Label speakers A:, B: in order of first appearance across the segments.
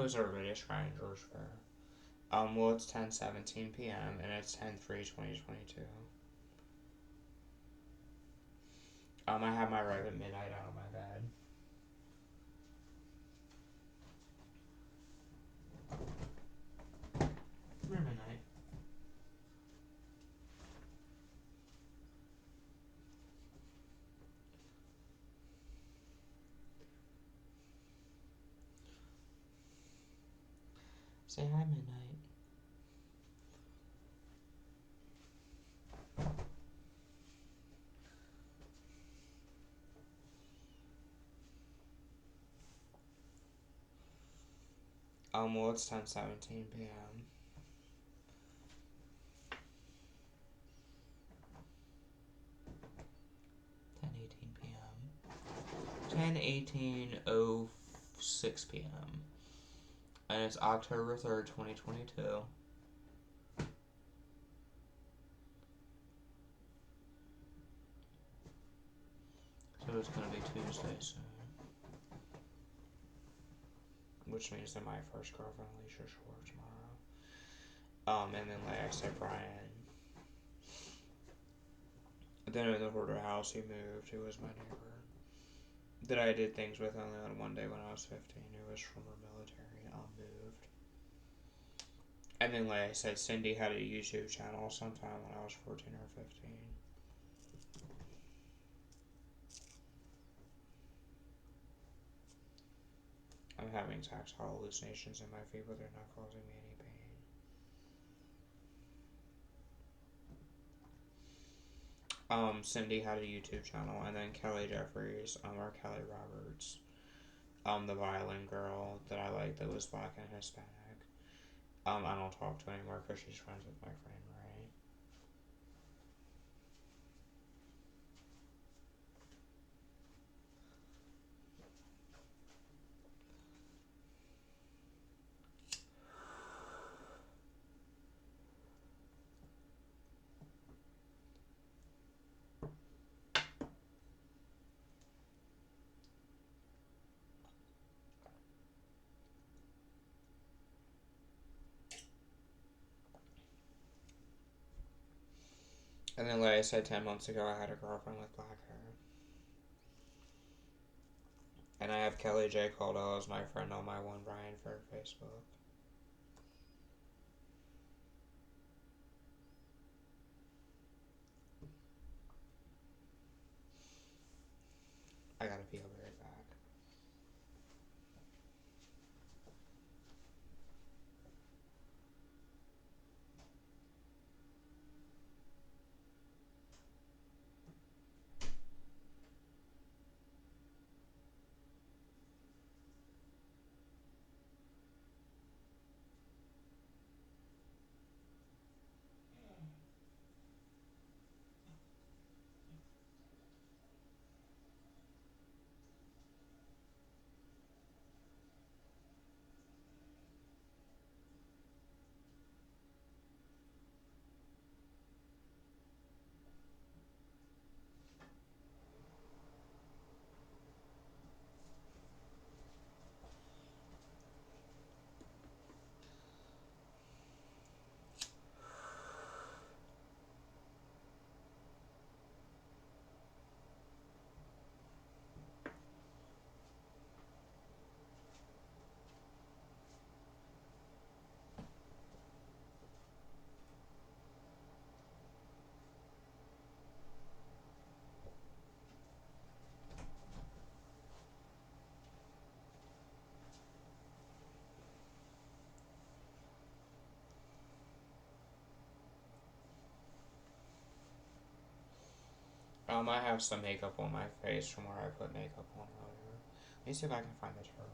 A: it was already a Scroungers Fair. Well, it's 10:17 p.m. and it's 10/3/2022. I have my arrive at midnight out of my bed. We're midnight. Say hi, midnight. Well, it's 10:17 p.m. 10:18 p.m. 10:18:06 p.m. And it's October 3rd, 2022. So it's gonna be Tuesday soon. Which means that my first girlfriend, Alicia Shore, tomorrow. And then, like I said, Brian. Then in the Hoarder house he moved, who was my neighbor. That I did things with only on one day when I was 15, who was from her military, moved. And then, like I said, Cindy had a YouTube channel sometime when I was 14 or 15. I'm having tactile hallucinations in my feet, but they're not causing me any pain. Cindy had a YouTube channel, and then Kelly Jeffries, or Kelly Roberts, the violin girl that I liked that was black and Hispanic. I don't talk to anymore because she's friends with my friend Ray. And then, like I said, 10 months ago, I had a girlfriend with black hair. And I have Kelly J. Caldwell as my friend on my One Brian Fair Facebook. I gotta pee, I'll be right back. I have some makeup on my face from where I put makeup on earlier. Let me see if I can find the turtle.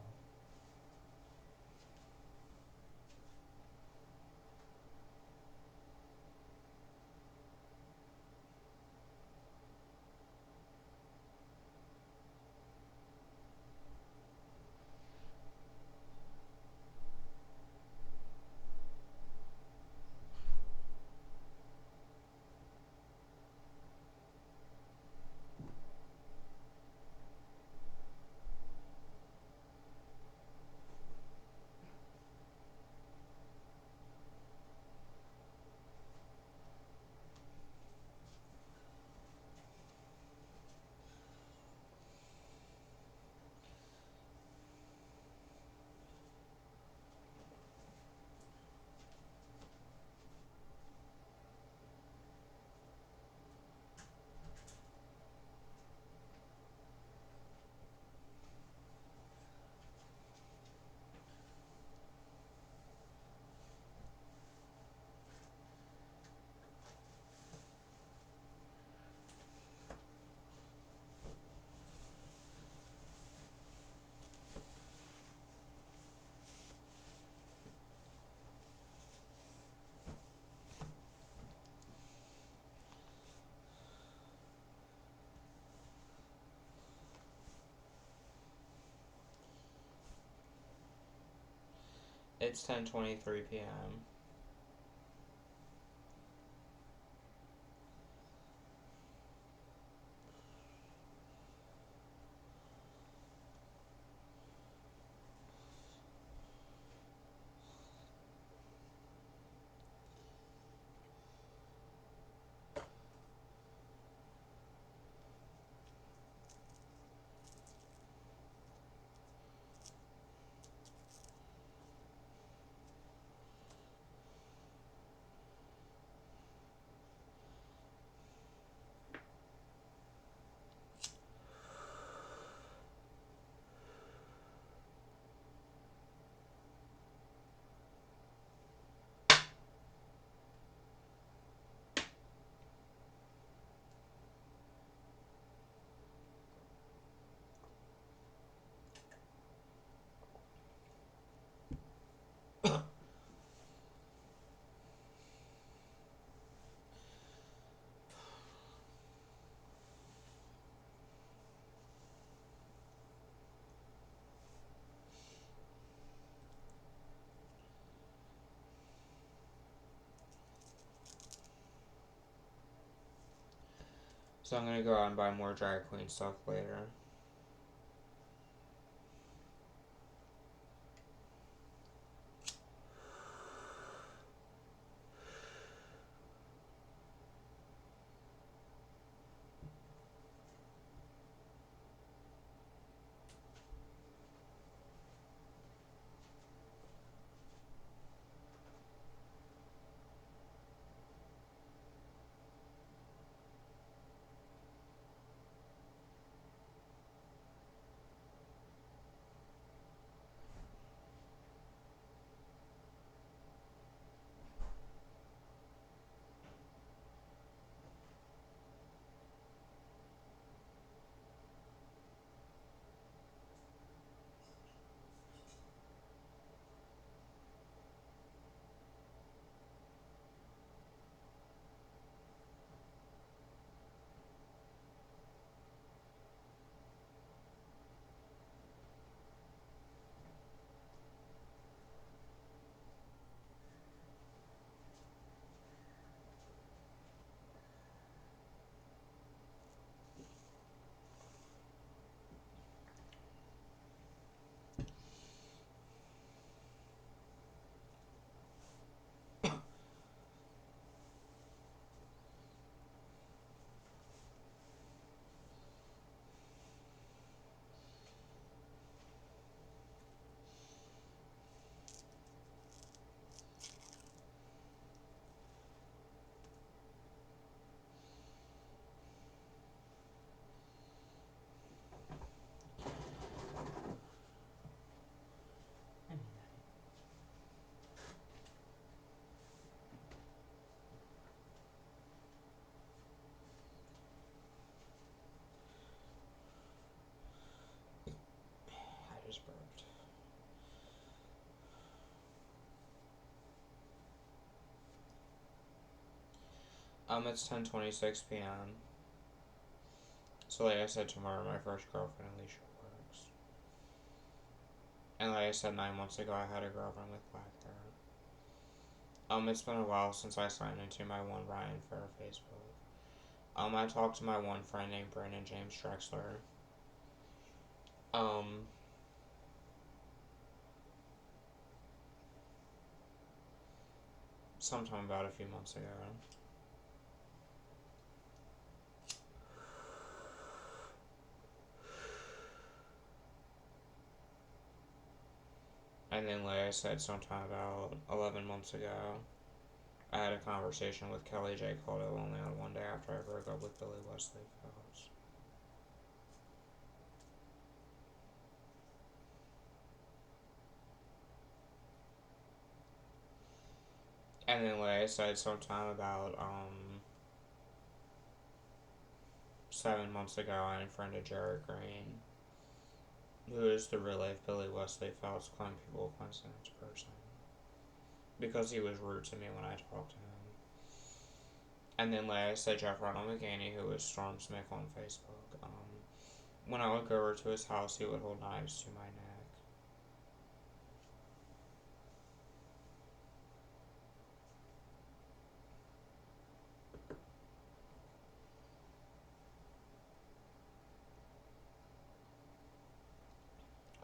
A: It's 10:23 p.m. So I'm gonna go out and buy more drag queen stuff later. I just burped. It's 10:26 p.m. So like I said, tomorrow my first girlfriend Alicia works. And like I said, 9 months ago I had a girlfriend with black hair. It's been a while since I signed into my one Ryan Fair Facebook. I talked to my one friend named Brandon James Drexler. Um, Sometime about a few months ago. And then, like I said, sometime about 11 months ago, I had a conversation with Kelly J. Caldwell only on one day after I broke up with Billy Wesley Phelps. And then, like I said, sometime about 7 months ago, I unfriended Jared Green, who is the real life Billy Wesley Phelps Clone People Coincidence person, because he was rude to me when I talked to him. And then, like I said, Jeff Ronald McGaney, who was Storm Smith on Facebook. When I would go over to his house, he would hold knives to my neck.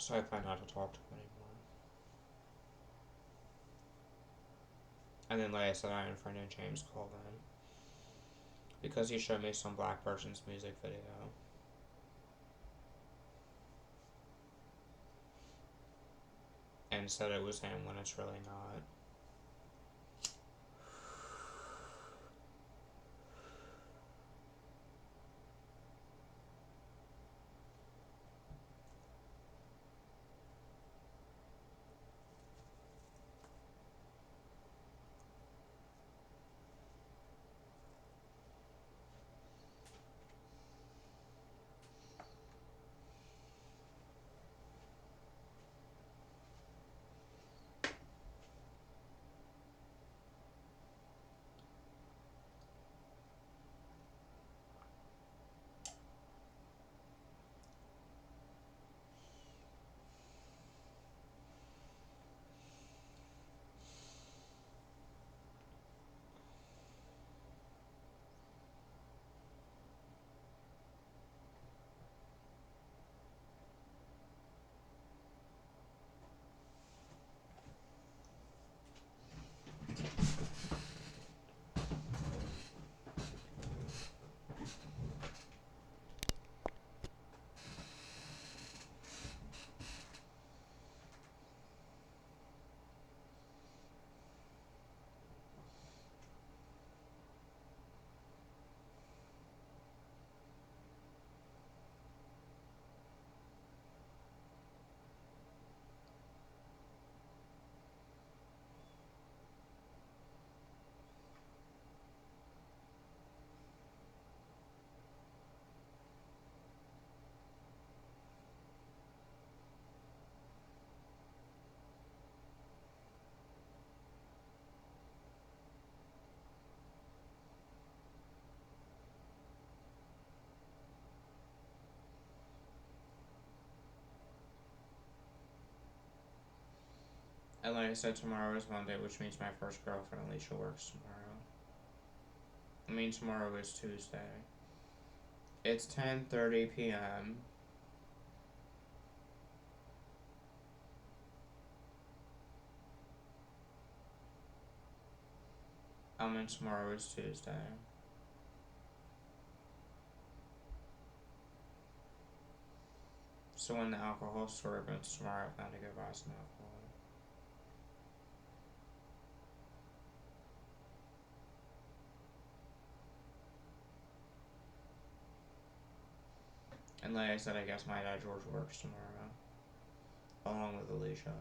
A: So I plan not to talk to him anymore. And then, like I said, I unfriended James Colvin because he showed me some black person's music video. And said it was him when it's really not. And like I said, tomorrow is Monday, which means my first girlfriend, Alicia, works tomorrow. I mean, tomorrow is Tuesday. It's 10:30 p.m. And tomorrow is Tuesday. So when the alcohol store opens tomorrow, I plan to go buy some alcohol. And like I said, I guess my dad George works tomorrow, along with Alicia.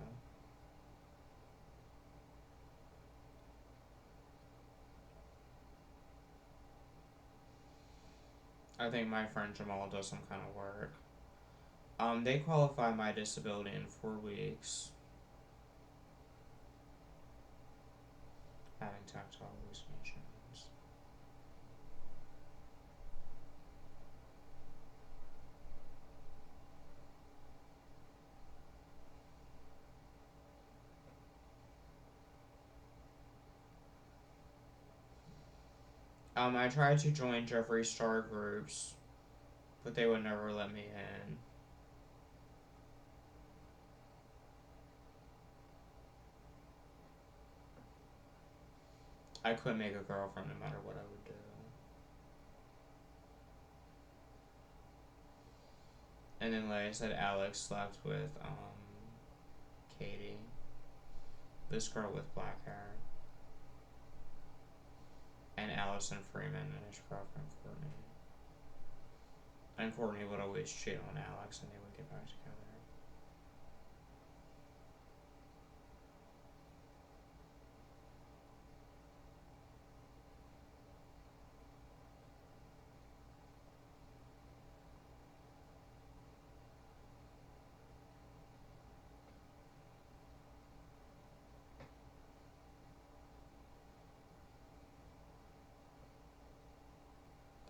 A: I think my friend Jamal does some kind of work. They qualify my disability in 4 weeks. Having tactile hallucinations. I tried to join Jeffree Star groups, but they would never let me in. I couldn't make a girlfriend no matter what I would do. And then, like I said, Alex slept with, Katie. This girl with black hair. And Allison Freeman and his girlfriend, Courtney. And Courtney would always cheat on Alex and they would get back together.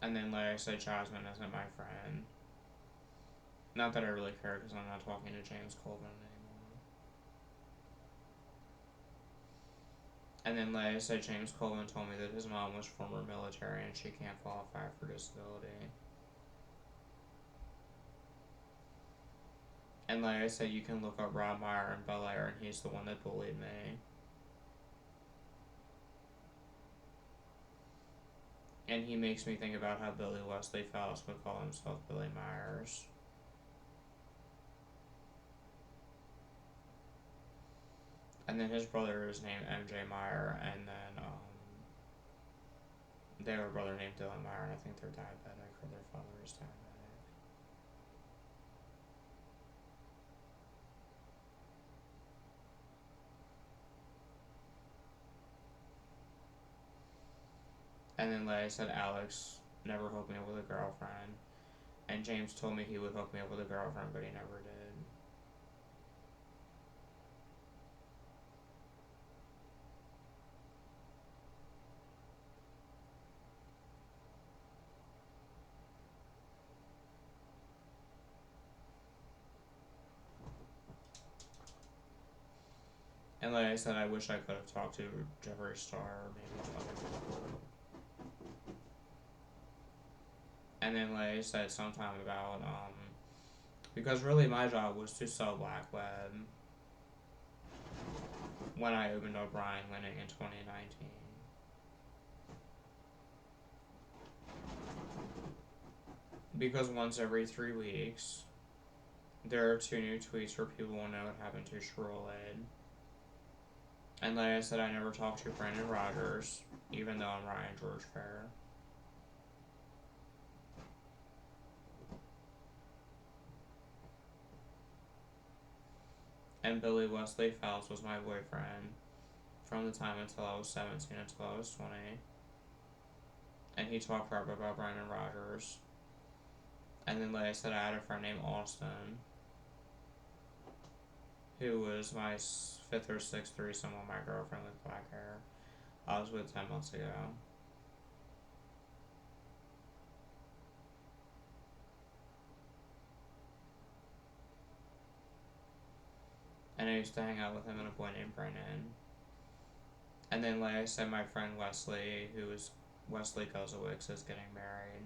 A: And then, like I said, Jasmine isn't my friend. Not that I really care because I'm not talking to James Colvin anymore. And then, like I said, James Colvin told me that his mom was former military and she can't qualify for disability. And like I said, you can look up Rob Meyer in Bel Air, and he's the one that bullied me. And he makes me think about how Billy Wesley Fallis would call himself Billy Myers. And then his brother is named MJ Meyer, and then they have a brother named Dylan Meyer, and I think they're diabetic, or their father is diabetic. And then, like I said, Alex never hooked me up with a girlfriend. And James told me he would hook me up with a girlfriend, but he never did. And like I said, I wish I could have talked to Jeffree Star, or maybe other people. And then, like I said, sometime about, because really my job was to sell Black Web when I opened up Ryan Winning in 2019. Because once every 3 weeks, there are 2 new tweets where people will know what happened to Sherrod. And like I said, I never talked to Brandon Rogers, even though I'm Ryan George Fair. And Billy Wesley Fallis was my boyfriend from the time until I was 17 until I was 20. And he talked crap about Brandon Rogers. And then, like I said, I had a friend named Austin, who was my 5th or 6th threesome with my girlfriend with black hair. I was with 10 months ago. And I used to hang out with him and a boy named Brennan. And then, like I said, my friend Wesley, who is Wesley Kozowicz, is getting married.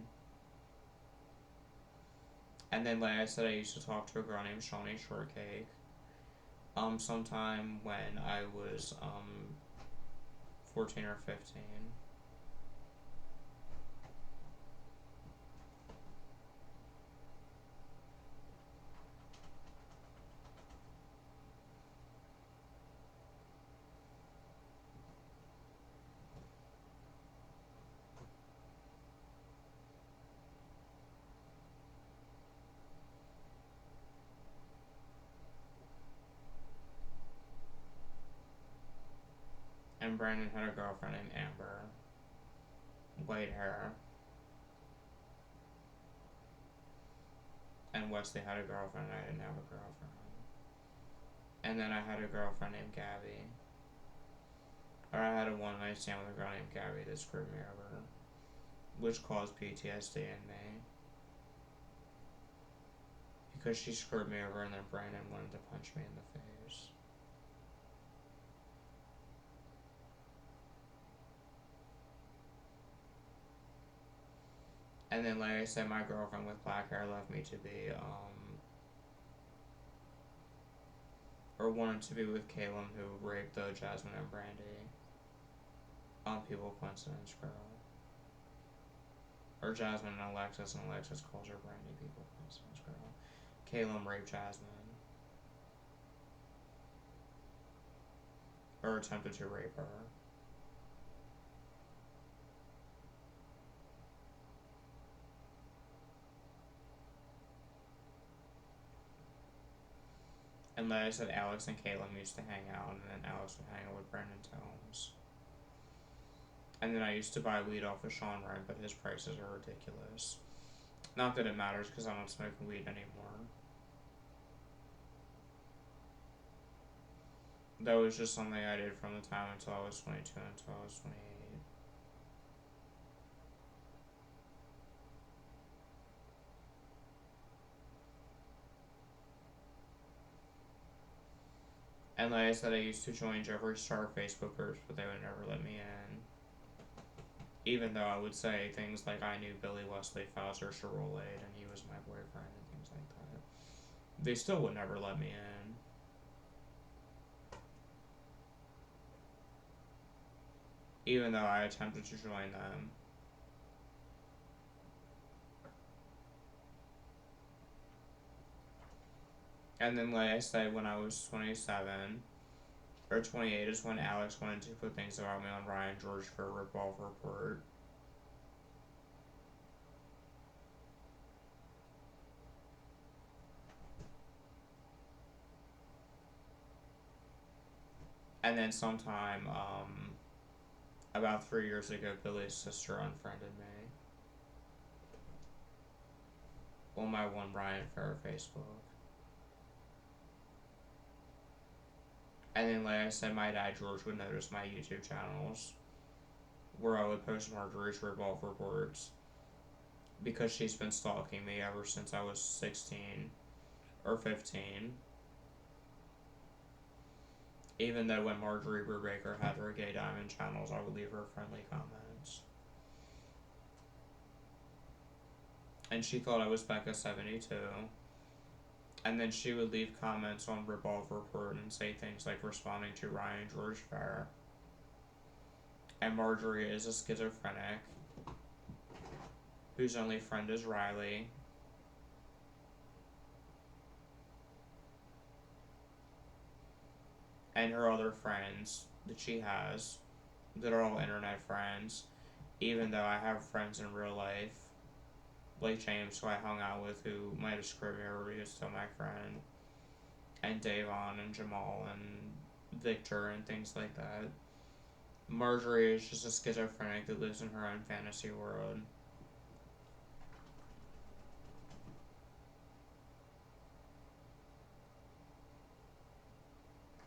A: And then, like I said, I used to talk to a girl named Shawnee Shortcake. Sometime when I was 14 or 15. And Brandon had a girlfriend named Amber. White hair. And Wesley had a girlfriend, and I didn't have a girlfriend. And then I had a girlfriend named Gabby. Or I had a one night stand with a girl named Gabby that screwed me over, which caused PTSD in me. Because she screwed me over, and then Brandon wanted to punch me in the face. And then, like I said, my girlfriend with black hair left me to be, or wanted to be with Caleb, who raped Jasmine and Brandy. People coincidence girl. Or Jasmine and Alexis calls her Brandy, people coincidence girl. Caleb raped Jasmine. Or attempted to rape her. And like I said, Alex and Caleb used to hang out, and then Alex would hang out with Brandon Tomes. And then I used to buy weed off of Sean Wright, but his prices are ridiculous. Not that it matters, because I'm not smoking weed anymore. That was just something I did from the time until I was 22 until I was 28. And like I said, I used to join Jeffree Star Facebook groups, but they would never let me in. Even though I would say things like I knew Billy Wesley Fallis or Sherrod, and he was my boyfriend, and things like that. They still would never let me in. Even though I attempted to join them. And then, like I said, when I was 27 or 28 is when Alex wanted to put things about me on Ryan George for a rip-off report. And then sometime, about 3 years ago, Billy's sister unfriended me on my one Ryan Fair Facebook. And then, like I said, my dad, George, would notice my YouTube channels where I would post Marjorie's rip-off reports because she's been stalking me ever since I was 16 or 15. Even though when Marjorie Brubaker had her Gay Diamond channels, I would leave her friendly comments. And she thought I was Becca72. And then she would leave comments on Rip-Off Report and say things like responding to Ryan George Fair. And Marjorie is a schizophrenic whose only friend is Riley. And her other friends that she has that are all internet friends, even though I have friends in real life, like James, who I hung out with, who might have screwed me over, he is still my friend, and Davon and Jamal and Victor and things like that. Marjorie is just a schizophrenic that lives in her own fantasy world.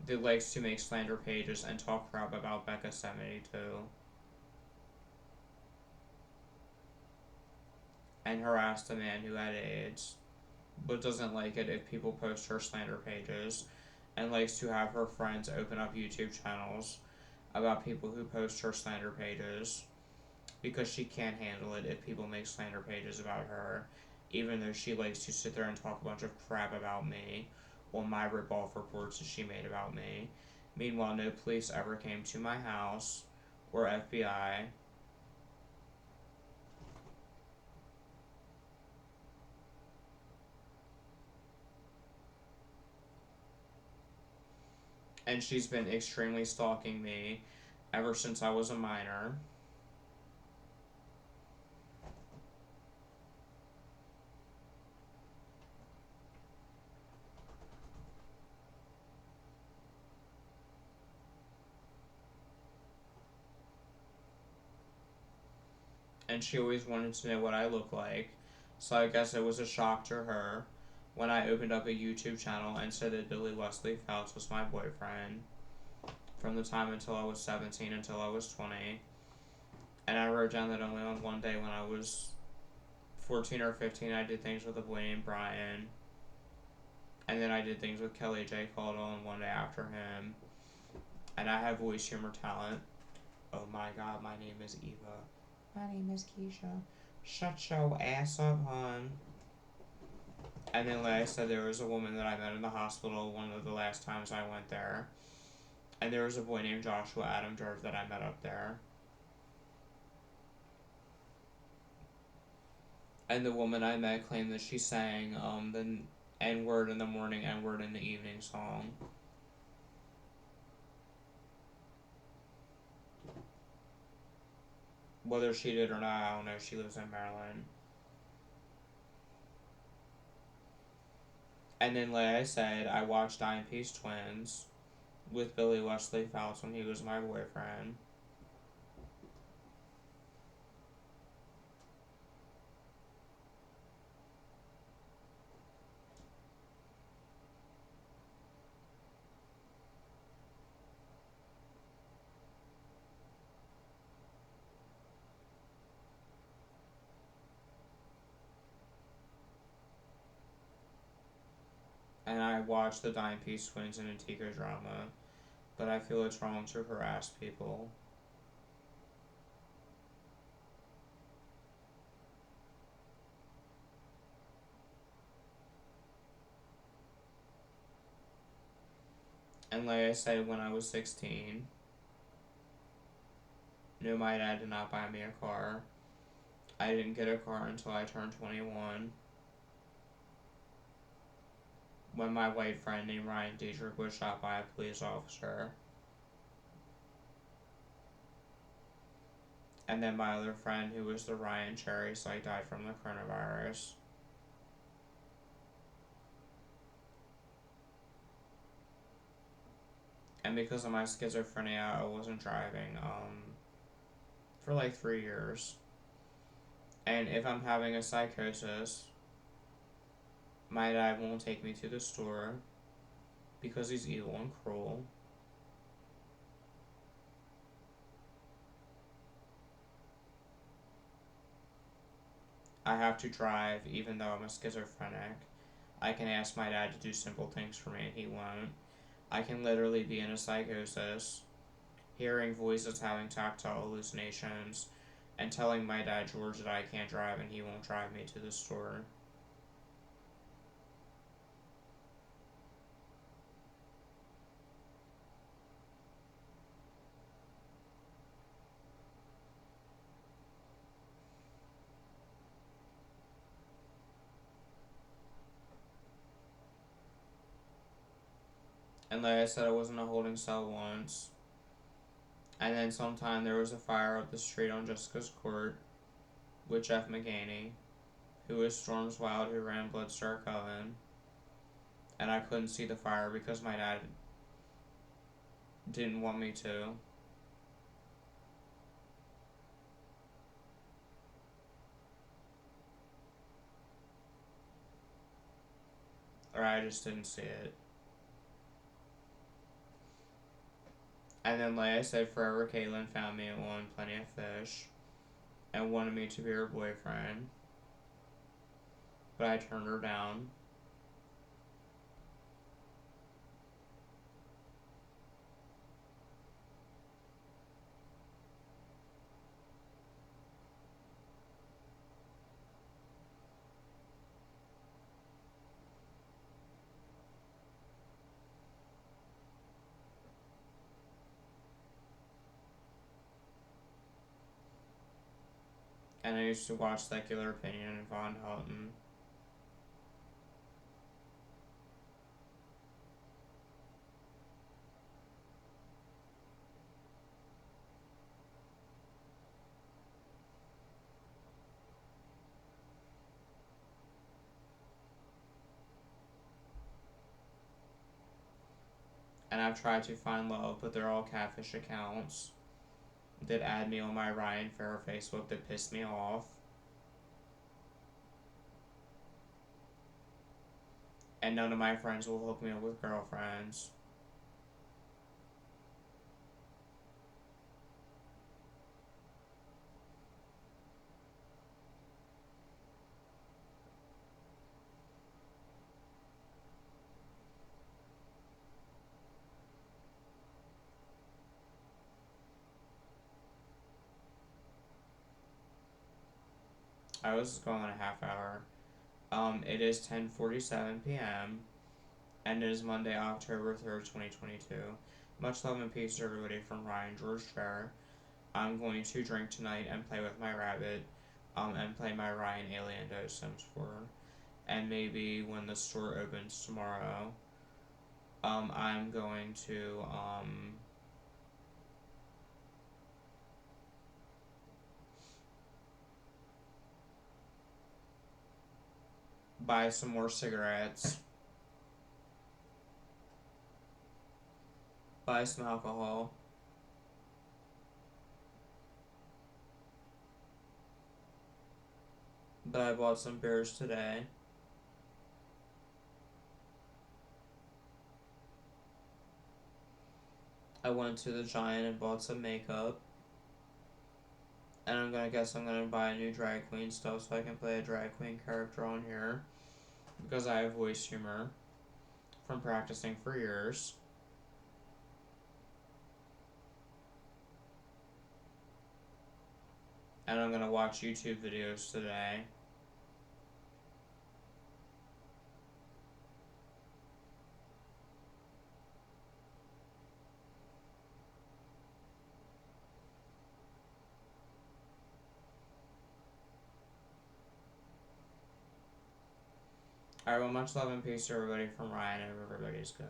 A: That likes to make slander pages and talk crap about Becca72. And harass the man who had AIDS, but doesn't like it if people post her slander pages, and likes to have her friends open up YouTube channels about people who post her slander pages because she can't handle it if people make slander pages about her, even though she likes to sit there and talk a bunch of crap about me on my rip-off reports that she made about me. Meanwhile, no police ever came to my house or FBI. And she's been extremely stalking me ever since I was a minor. And she always wanted to know what I look like. So I guess it was a shock to her when I opened up a YouTube channel and said that Billy Wesley Phelps was my boyfriend from the time until I was 17 until I was 20. And I wrote down that only on one day when I was 14 or 15 I did things with a boy named Brian. And then I did things with Kelly J. Caldwell and one day after him. And I have voice humor talent. Oh my god, my name is Eva. My name is Keisha. Shut your ass up, hon. And then, like I said, there was a woman that I met in the hospital one of the last times I went there. And there was a boy named Joshua Adam Durf that I met up there. And the woman I met claimed that she sang the N-word in the morning, N-word in the evening song. Whether she did or not, I don't know. She lives in Maryland. And then, like I said, I watched Dime Piece Twins with Billy Wesley Phelps when he was my boyfriend. And I watched the Dime Piece Twins and Antigua drama. But I feel it's wrong to harass people. And like I said, when I was 16, no, my dad did not buy me a car. I didn't get a car until I turned 21, when my white friend named Ryan Dietrich was shot by a police officer. And then my other friend, who was the Ryan Cherry Psych, died from the coronavirus. And because of my schizophrenia, I wasn't driving for like 3 years. And if I'm having a psychosis, my dad won't take me to the store because he's evil and cruel. I have to drive even though I'm a schizophrenic. I can ask my dad to do simple things for me and he won't. I can literally be in a psychosis, hearing voices, having tactile hallucinations, and telling my dad George that I can't drive and he won't drive me to the store. And like I said, I was in a holding cell once. And then sometime there was a fire up the street on Jessica's Court with Jeff McGaney, who was Storms Wild, who ran Bloodstar Coven. And I couldn't see the fire because my dad didn't want me to. Or I just didn't see it. And then, like I said, Forever Caitlyn found me on Plenty of Fish and wanted me to be her boyfriend. But I turned her down. And I used to watch Secular Opinion and Von Houten. And I've tried to find love, but they're all catfish accounts that add me on my Ryan Farrah Facebook that piss me off. And none of my friends will hook me up with girlfriends. I was going a half hour. It is 10:47 p.m. and it is Monday, October 3rd, 2022. Much love and peace to everybody from Ryan George Fair. I'm going to drink tonight and play with my rabbit, and play my Ryan Aliendo Sims 4. And maybe when the store opens tomorrow, I'm going to, buy some more cigarettes, buy some alcohol, but I bought some beers today. I went to the Giant and bought some makeup. And I'm gonna buy a new drag queen stuff so I can play a drag queen character on here. Because I have voice humor from practicing for years. And I'm gonna watch YouTube videos today. Alright, well, much love and peace to everybody from Ryan. I hope everybody's good.